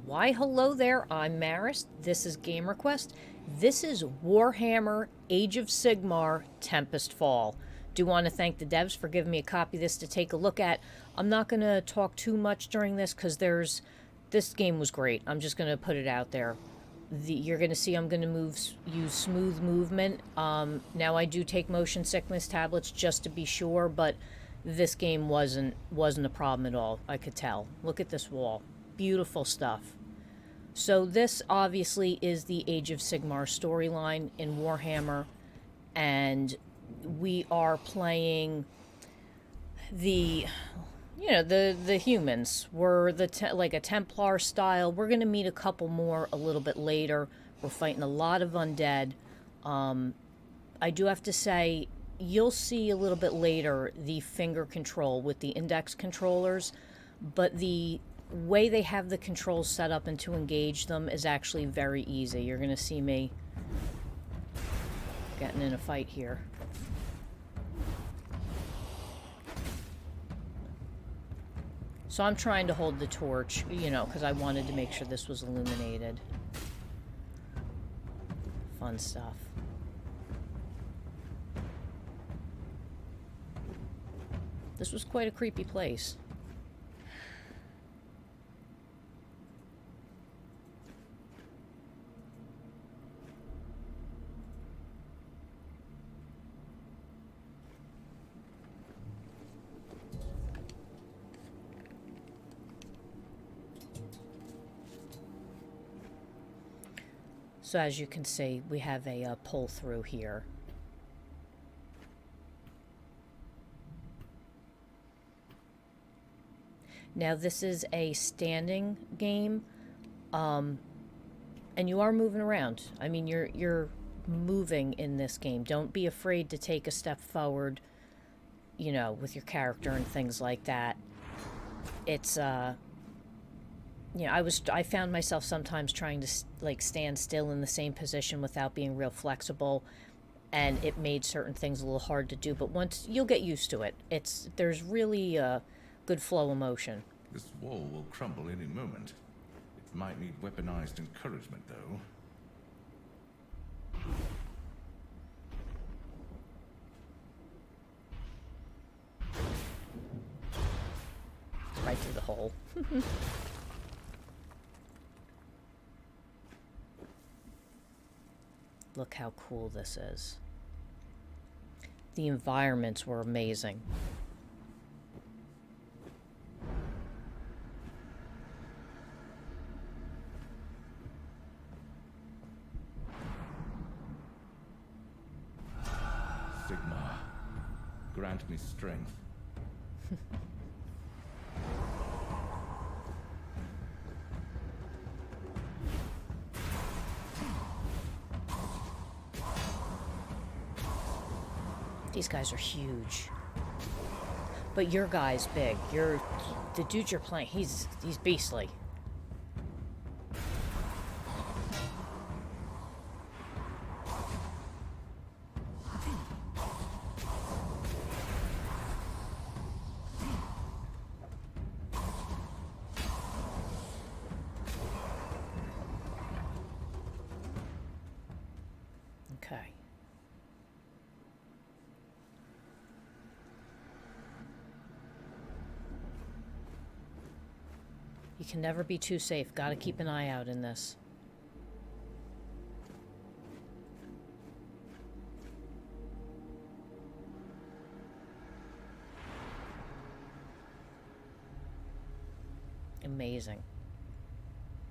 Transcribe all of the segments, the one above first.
Why, hello there, I'm Maris. This is GamerQuest. This is Warhammer Age of Sigmar Tempestfall. Do want to thank the devs for giving me a copy of this to take a look at. I'm not going to talk too much during this because this game was great. I'm just going to put it out there. You're going to see I'm going to use smooth movement. Now I do take motion sickness tablets just to be sure, but this game wasn't a problem at all. I could tell. Look at this wall. Beautiful stuff. So this obviously is the Age of Sigmar storyline in Warhammer, and we are playing the humans. We're like a Templar style. We're going to meet a couple more a little bit later. We're fighting a lot of undead. I do have to say, you'll see a little bit later the finger control with the index controllers, but the way they have the controls set up and to engage them is actually very easy. You're going to see me getting in a fight here. So I'm trying to hold the torch, because I wanted to make sure this was illuminated. Fun stuff. This was quite a creepy place. So as you can see, we have a pull through here. Now this is a standing game, and you are moving around. I mean, you're moving in this game. Don't be afraid to take a step forward, with your character and things like that. It's I found myself sometimes trying to stand still in the same position without being real flexible, and it made certain things a little hard to do. But once you'll get used to it, there's really a good flow of motion. This wall will crumble any moment. It might need weaponized encouragement, though. Right through the hole. Look how cool this is. The environments were amazing. Sigmar, grant me strength. These guys are huge. But your guy's big. The dude you're playing, he's beastly. Okay. You can never be too safe. Gotta keep an eye out in this. Amazing.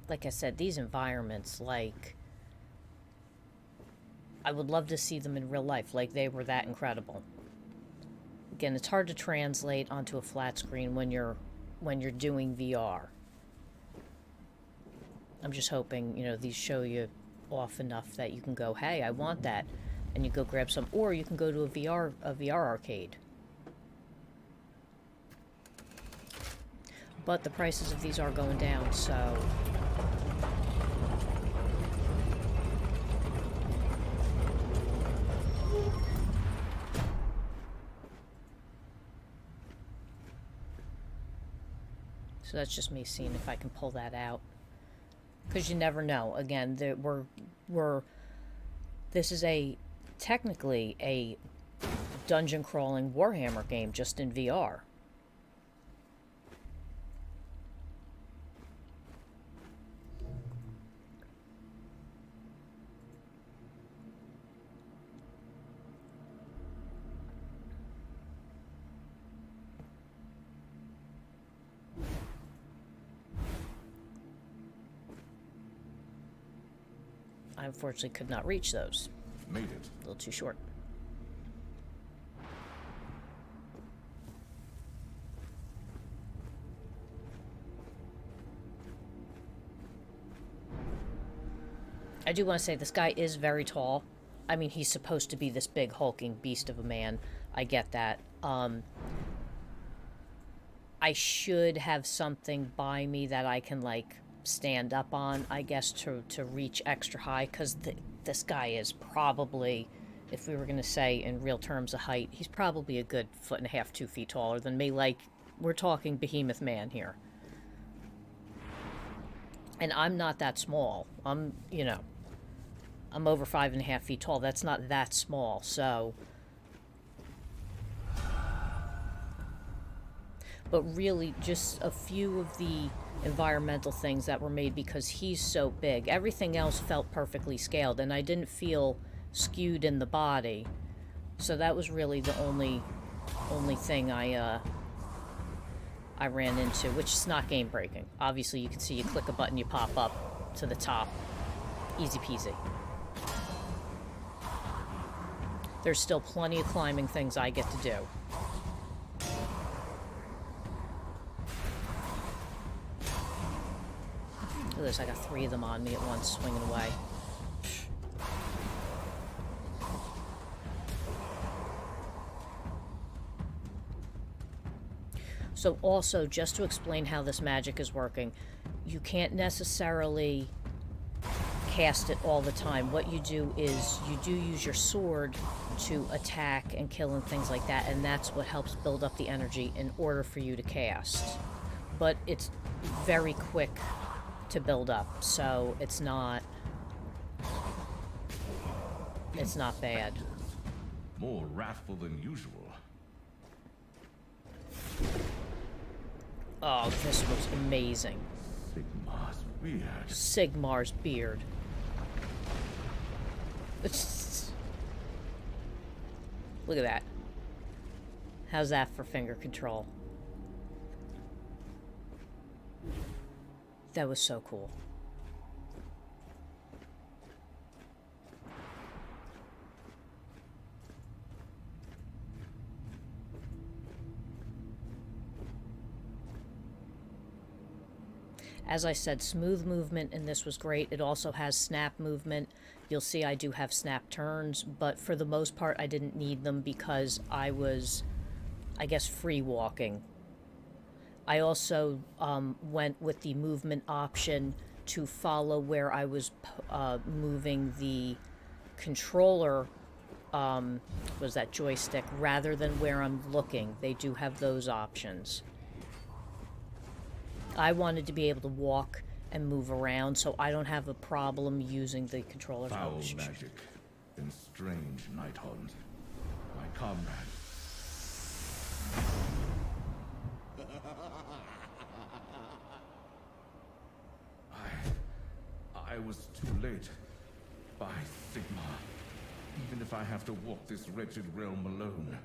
Like I said, these environments, I would love to see them in real life, they were that incredible. Again, it's hard to translate onto a flat screen when you're doing VR. I'm just hoping, these show you off enough that you can go, hey, I want that, and you go grab some, or you can go to a VR arcade. But the prices of these are going down, so that's just me seeing if I can pull that out. Because you never know. Again, this is technically a dungeon crawling Warhammer game just in VR. I unfortunately could not reach those. Made it. A little too short. I do want to say this guy is very tall. I mean, he's supposed to be this big hulking beast of a man. I get that. I should have something by me that I can, like, stand up on, I guess, to reach extra high, because this guy is probably, if we were going to say in real terms of height, he's probably a good 1.5 to 2 feet taller than me. Like, we're talking behemoth man here. And I'm not that small. I'm over 5.5 feet tall. That's not that small, so... But really, just a few of the environmental things that were made because he's so big. Everything else felt perfectly scaled, and I didn't feel skewed in the body. So that was really the only thing I ran into, which is not game-breaking. Obviously, you can see you click a button, you pop up to the top. Easy peasy. There's still plenty of climbing things I get to do. Look at this, I got 3 of them on me at once, swinging away. So also, just to explain how this magic is working, you can't necessarily cast it all the time. What you do is you do use your sword to attack and kill and things like that, and that's what helps build up the energy in order for you to cast. But it's very quick to build up, so it's not bad. More wrathful than usual. Oh, this was amazing. Sigmar's weird. Sigmar's beard. Look at that. How's that for finger control? That was so cool. As I said, smooth movement, and this was great. It also has snap movement. You'll see I do have snap turns, but for the most part, I didn't need them because I was, I guess, free walking. I also went with the movement option to follow where I was moving the controller, was that joystick, rather than where I'm looking. They do have those options. I wanted to be able to walk and move around, so I don't have a problem using the controller. Foul magic and strange Nighthaunt. My comrade. I was too late. By Sigmar. Even if I have to walk this wretched realm alone,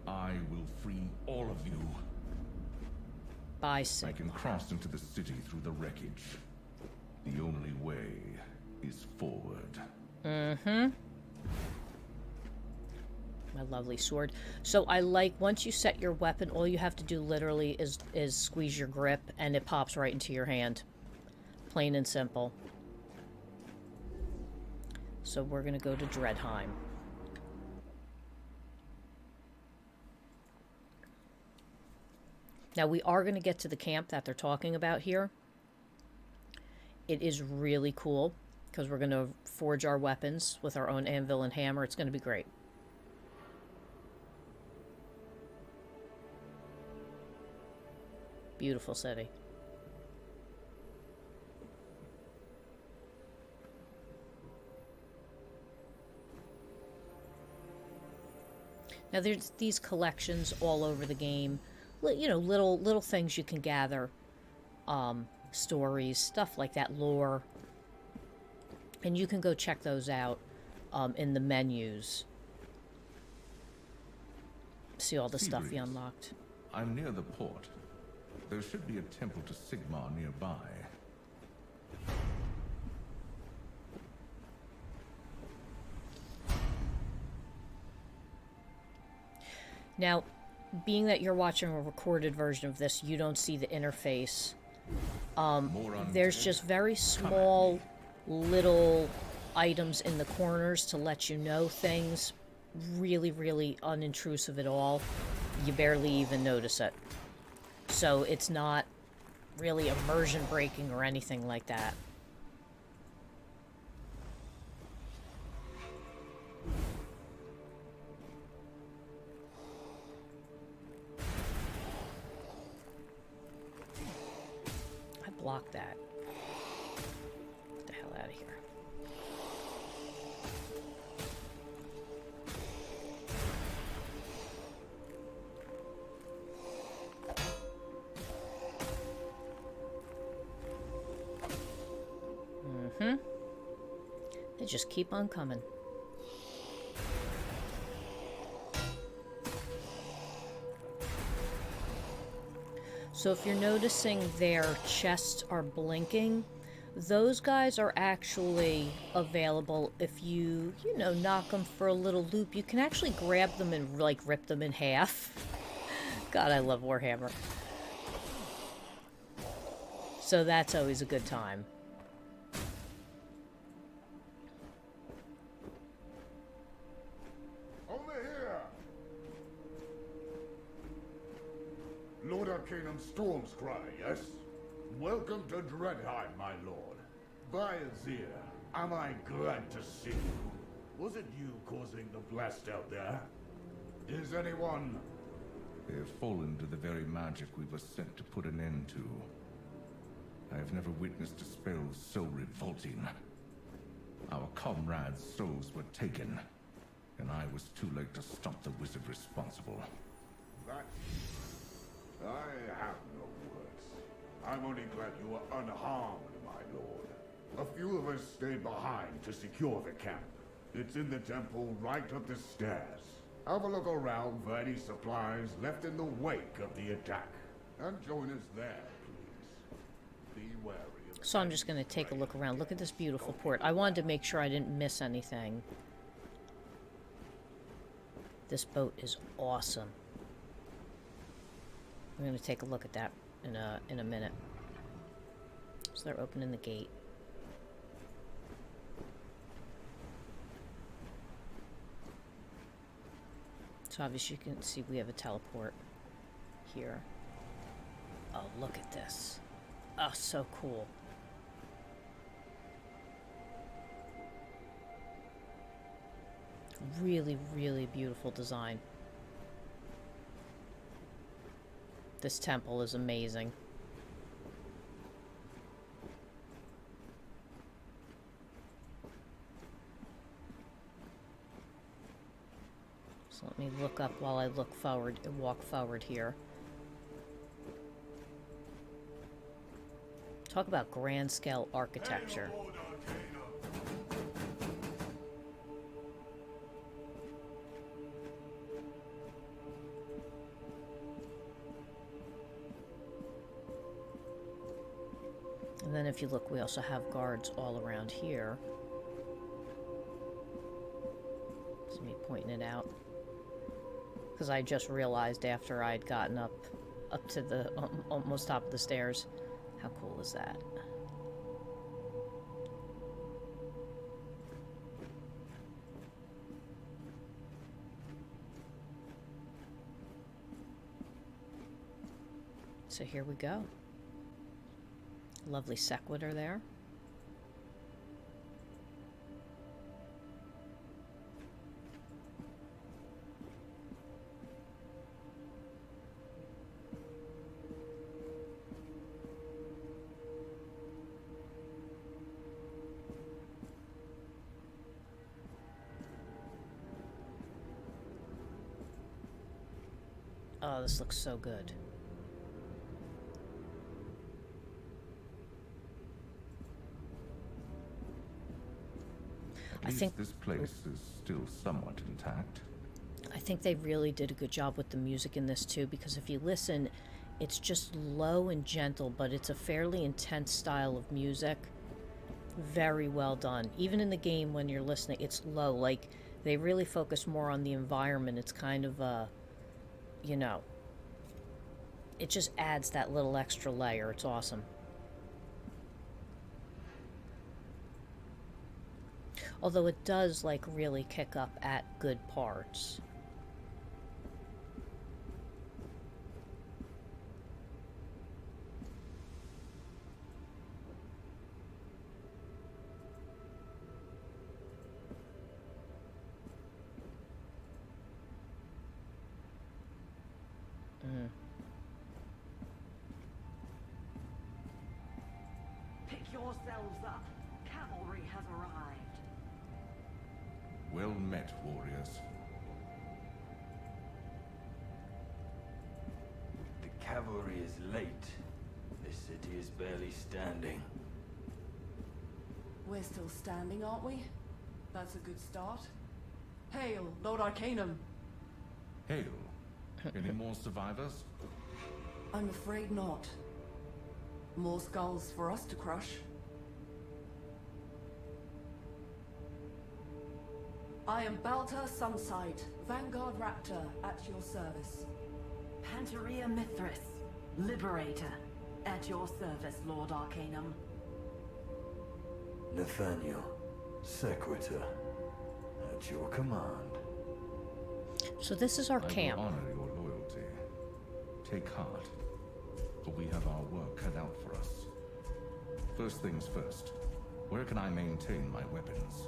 I will free all of you. By Sigmar. I can cross into the city through the wreckage. The only way is forward. Mm-hmm. My lovely sword. So I like, once you set your weapon, all you have to do literally is squeeze your grip, and it pops right into your hand. Plain and simple. So we're going to go to Dreadheim. Now we are going to get to the camp that they're talking about here. It is really cool because we're going to forge our weapons with our own anvil and hammer. It's going to be great. Beautiful city. Now there's these collections all over the game. You know, little things you can gather. Stories, stuff like that, lore. And you can go check those out in the menus. See all the stuff you unlocked. I'm near the port. There should be a temple to Sigmar nearby. Now, being that you're watching a recorded version of this, you don't see the interface. There's just very small little items in the corners to let you know things. Really, really unintrusive at all. You barely even notice it. So it's not really immersion breaking or anything like that. I blocked that. Get the hell out of here. They just keep on coming. So if you're noticing their chests are blinking, those guys are actually available if you know, knock them for a little loop. You can actually grab them and, like, rip them in half. God, I love Warhammer. So that's always a good time. Lord-Arcanum Storm's Cry, yes? Welcome to Dreadheim, my lord. By Azir, am I glad to see you. Was it you causing the blast out there? Is anyone... They have fallen to the very magic we were sent to put an end to. I have never witnessed a spell so revolting. Our comrades' souls were taken, and I was too late to stop the wizard responsible. That... I have no words. I'm only glad you were unharmed, my lord. A few of us stayed behind to secure the camp. It's in the temple right up the stairs. Have a look around for any supplies left in the wake of the attack. And join us there, please. Be wary of... So I'm just going to take a look around. Look at this beautiful port. I wanted to make sure I didn't miss anything. This boat is awesome. We're going to take a look at that in a minute. So they're opening the gate. So obviously you can see we have a teleport here. Oh, look at this. Oh, so cool. Really, really beautiful design. This temple is amazing. So let me look up while I look forward and walk forward here. Talk about grand scale architecture. And then if you look, we also have guards all around here. It's me pointing it out. Because I just realized after I'd gotten up to the almost top of the stairs. How cool is that? So here we go. Lovely sequitur there. Oh, this looks so good. At least this place is still somewhat intact. I think they really did a good job with the music in this too, because if you listen, it's just low and gentle, but it's a fairly intense style of music. Very well done. Even in the game when you're listening, it's low. Like, they really focus more on the environment. It's kind of you know, it just adds that little extra layer. It's awesome. Although it does, like, really kick up at good parts. Pick yourselves up. Cavalry has arrived. Well met, warriors. The cavalry is late. This city is barely standing. We're still standing, aren't we? That's a good start. Hail, Lord-Arcanum. Hail. Any more survivors? I'm afraid not. More skulls for us to crush. I am Balta Sunsight, Vanguard Raptor, at your service. Panteria Mithras, Liberator, at your service, Lord-Arcanum. Nathaniel, Sequitur, at your command. So this is our I camp. will honor your loyalty. Take heart, for we have our work cut out for us. First things first, where can I maintain my weapons?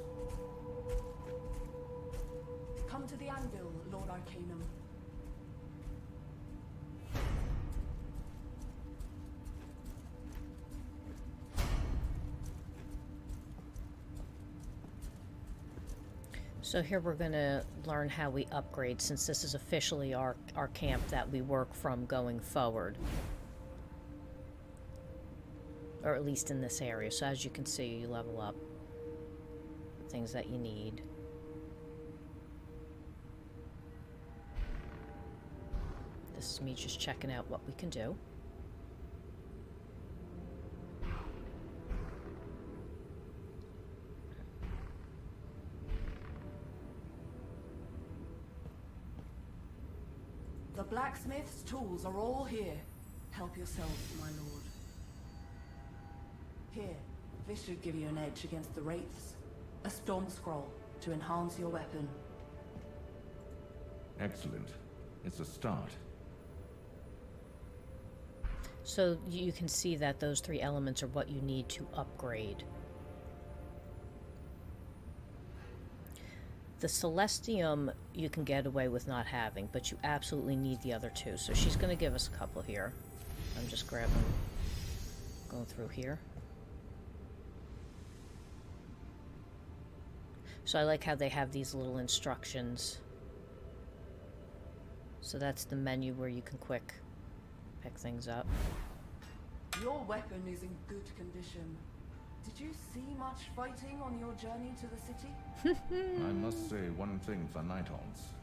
Come to the anvil, Lord-Arcanum. So here we're going to learn how we upgrade, since this is officially our camp that we work from going forward. Or at least in this area. So as you can see, you level up things that you need. This is me just checking out what we can do. The blacksmith's tools are all here. Help yourself, my lord. Here, this should give you an edge against the wraiths. A storm scroll to enhance your weapon. Excellent. It's a start. So you can see that those three elements are what you need to upgrade. The Celestium you can get away with not having, but you absolutely need the other two. So she's going to give us a couple here. I'm just grabbing, going through here. So I like how they have these little instructions. So that's the menu where you can quick pick things up. Your weapon is in good condition. Did you see much fighting on your journey to the city? I must say one thing for Nighthaunts.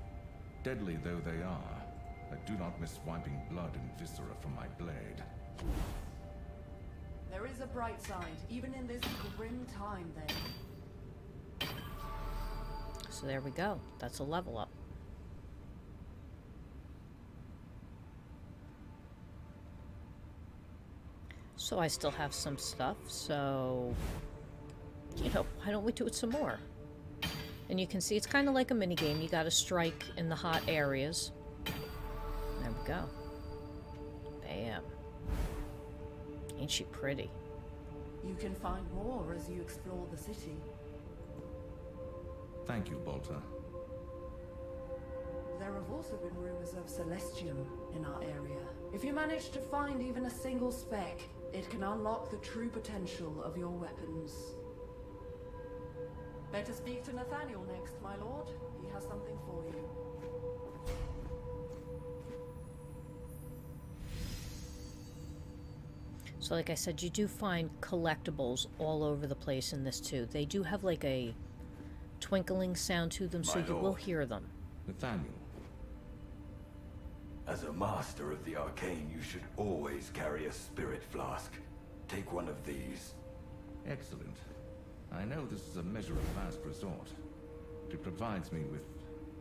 Deadly though they are, I do not miss wiping blood and viscera from my blade. There is a bright side, even in this grim time then. So there we go. That's a level up. So I still have some stuff, so, you know, why don't we do it some more? And you can see it's kind of like a mini game. You got to strike in the hot areas. There we go. Bam. Ain't she pretty? You can find more as you explore the city. Thank you, Bolter. There have also been rumors of Celestium in our area. If you manage to find even a single speck, it can unlock the true potential of your weapons. Better speak to Nathaniel next, my lord. He has something for you. So like I said, you do find collectibles all over the place in this too. They do have like a twinkling sound to them, so My you will lord. hear them. Nathaniel, As a master of the arcane, you should always carry a spirit flask. Take one of these. excellent. I know this is a measure of last resort. It provides me with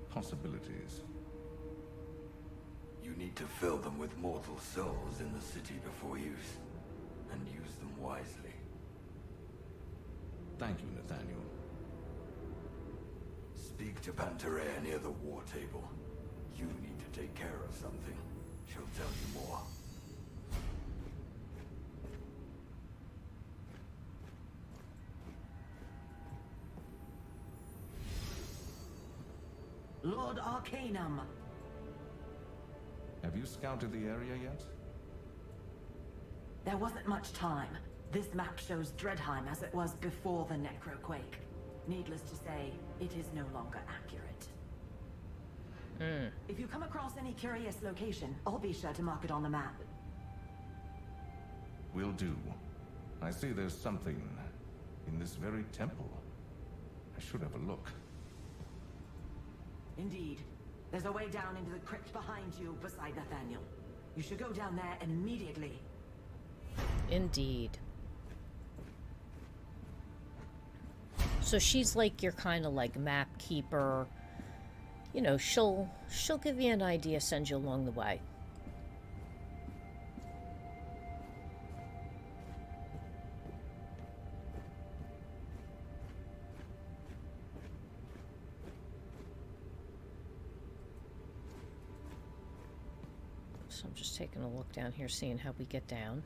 possibilities. You need to fill them with mortal souls in the city before use, and use them wisely. Thank you, Nathaniel. Speak to Panterea near the war table. You need to take care of something. She'll tell you more. Lord-Arcanum. Have you scouted the area yet? There wasn't much time. This map shows Dredheim as it was before the Necroquake. Needless to say, it is no longer accurate. If you come across any curious location, I'll be sure to mark it on the map. Will do. I see there's something in this very temple. I should have a look. Indeed. There's a way down into the crypt behind you beside Nathaniel. You should go down there immediately. Indeed. So she's like your kind of like map keeper. You know, she'll give you an idea, send you along the way. So I'm just taking a look down here, seeing how we get down.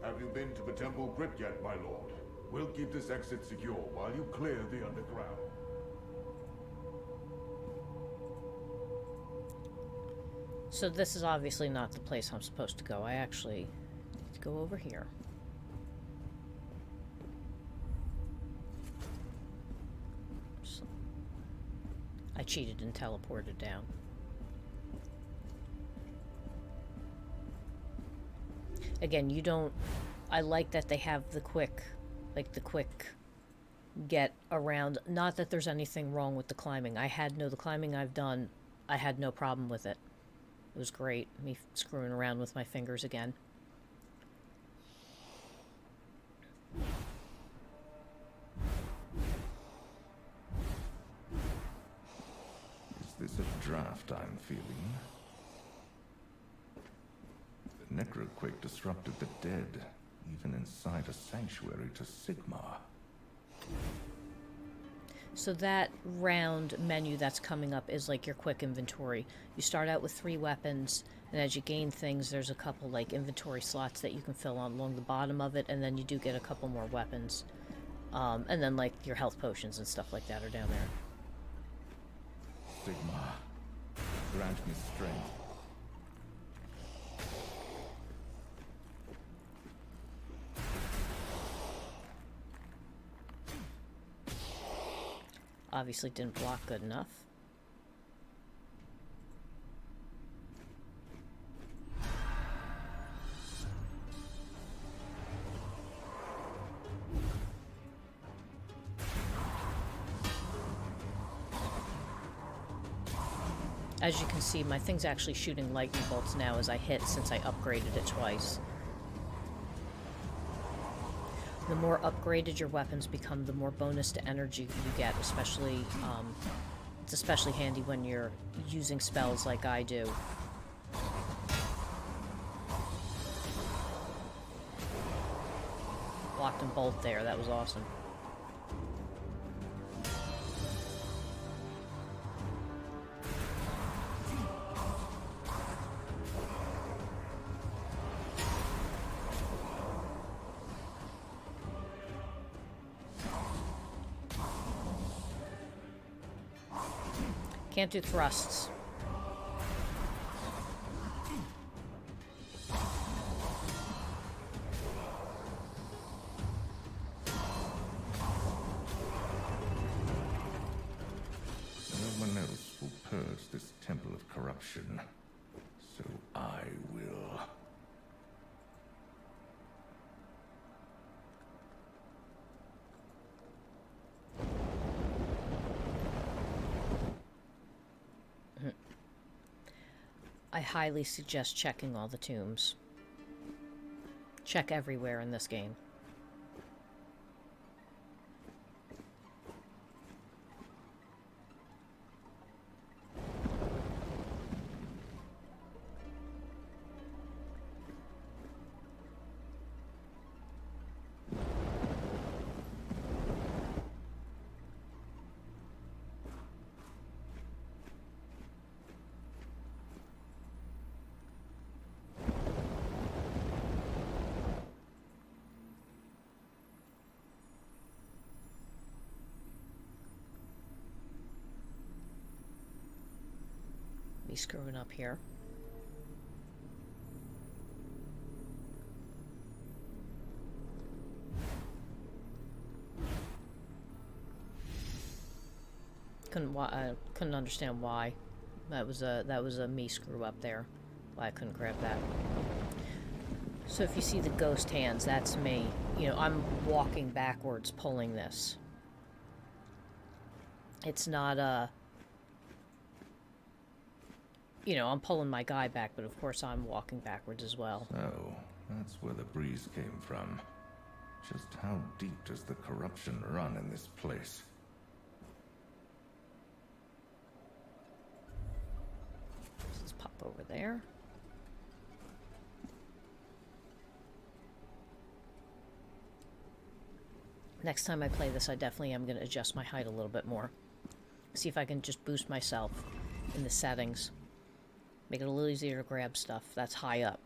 Have you been to the temple crypt yet, my lord? We'll keep this exit secure while you clear the underground. So this is obviously not the place I'm supposed to go. I actually need to go over here. So I cheated and teleported down. Again, you don't... I like that they have the quick get around. Not that there's anything wrong with the climbing. The climbing I've done, I had no problem with it. It was great, me screwing around with my fingers again. Is this a draft I'm feeling? The Necroquake disrupted the dead, even inside a sanctuary to Sigmar. So that round menu that's coming up is like your quick inventory. You start out with 3 weapons, and as you gain things, there's a couple like inventory slots that you can fill on along the bottom of it, and then you do get a couple more weapons. And then like your health potions and stuff like that are down there. Sigmar, grant me strength. Obviously didn't block good enough. As you can see, my thing's actually shooting lightning bolts now as I hit, since I upgraded it twice. The more upgraded your weapons become, the more bonus to energy you get, especially, it's especially handy when you're using spells like I do. Blocked them both there, that was awesome. Can't do thrusts. No one else will purge this temple of corruption, so I will. I highly suggest checking all the tombs. Check everywhere in this game. Me screwing up here. Couldn't understand why. That was a me screw up there. Why I couldn't grab that. So if you see the ghost hands, that's me. You know, I'm walking backwards pulling this. It's not you know, I'm pulling my guy back, but of course I'm walking backwards as well. So, that's where the breeze came from. Just how deep does the corruption run in this place? Let's pop over there. Next time I play this, I definitely am going to adjust my height a little bit more. See if I can just boost myself in the settings. Make it a little easier to grab stuff that's high up.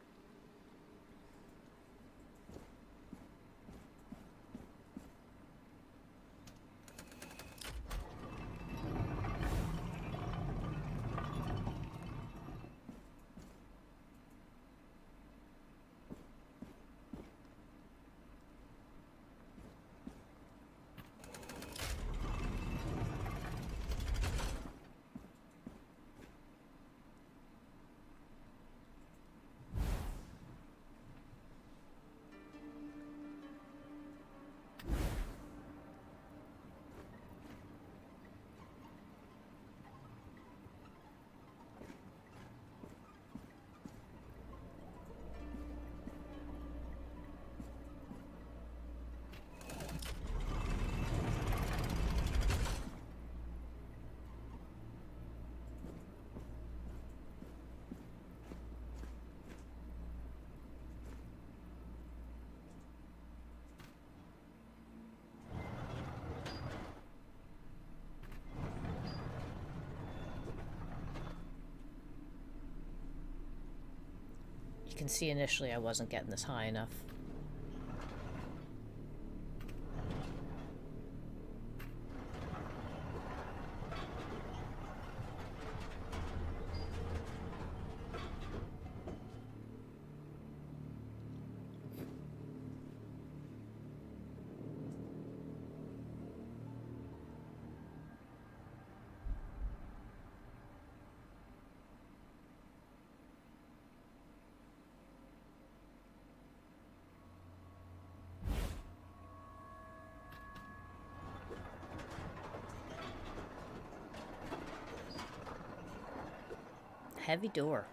You can see initially I wasn't getting this high enough. Heavy door.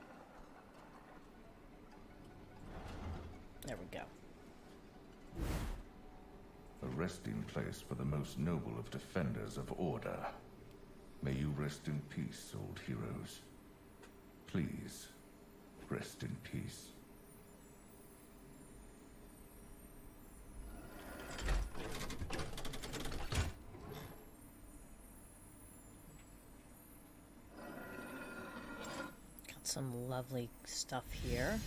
There we go. A resting place for the most noble of defenders of order. May you rest in peace, old heroes. Please, rest in peace. Some lovely stuff here.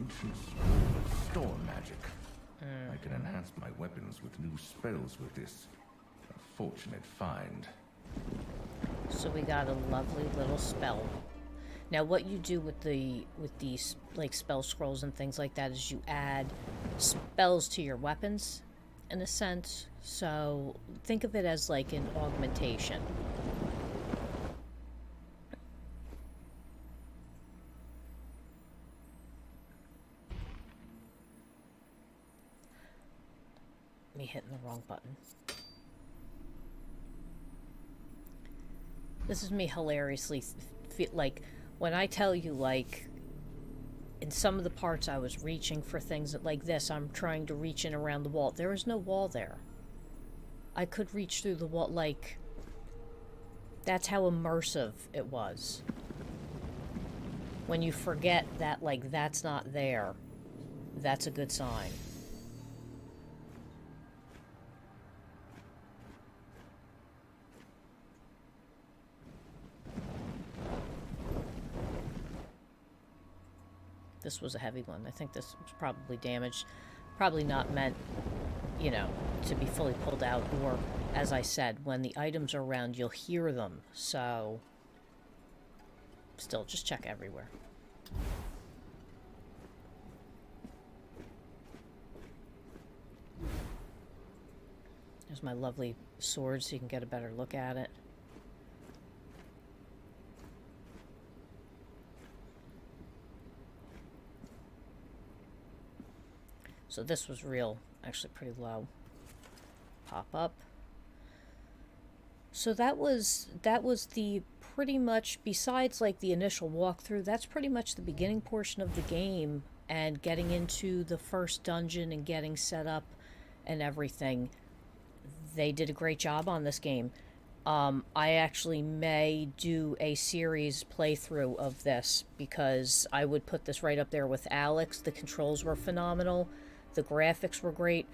ancient scroll of storm magic. I can enhance my weapons with new spells with this. A fortunate find. So we got a lovely little spell. Now what you do with these like spell scrolls and things like that is you add spells to your weapons in a sense. So think of it as like an augmentation. Me hitting the wrong button. This is me hilariously feel like when I tell you, like, in some of the parts I was reaching for things like this, I'm trying to reach in around the wall. There is no wall there. I could reach through the wall, like, that's how immersive it was. When you forget that, like, that's not there, that's a good sign. This was a heavy one. I think this was probably damaged. Probably not meant, you know, to be fully pulled out. Or, as I said, when the items are around, you'll hear them. So, still, just check everywhere. There's my lovely sword so you can get a better look at it. So this was actually pretty low. Pop up. So that was the pretty much, besides like the initial walkthrough, that's pretty much the beginning portion of the game and getting into the first dungeon and getting set up and everything. They did a great job on this game. I actually may do a series playthrough of this because I would put this right up there with Alex. The controls were phenomenal. The graphics were great.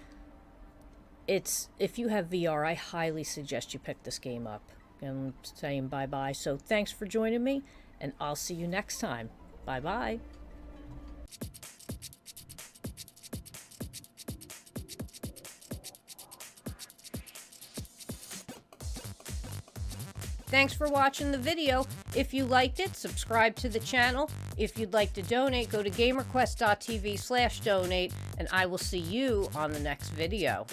If you have VR, I highly suggest you pick this game up. I'm saying bye-bye. So thanks for joining me, and I'll see you next time. Bye-bye. Thanks for watching the video. If you liked it, subscribe to the channel. If you'd like to donate, go to gamerquest.tv/donate, and I will see you on the next video.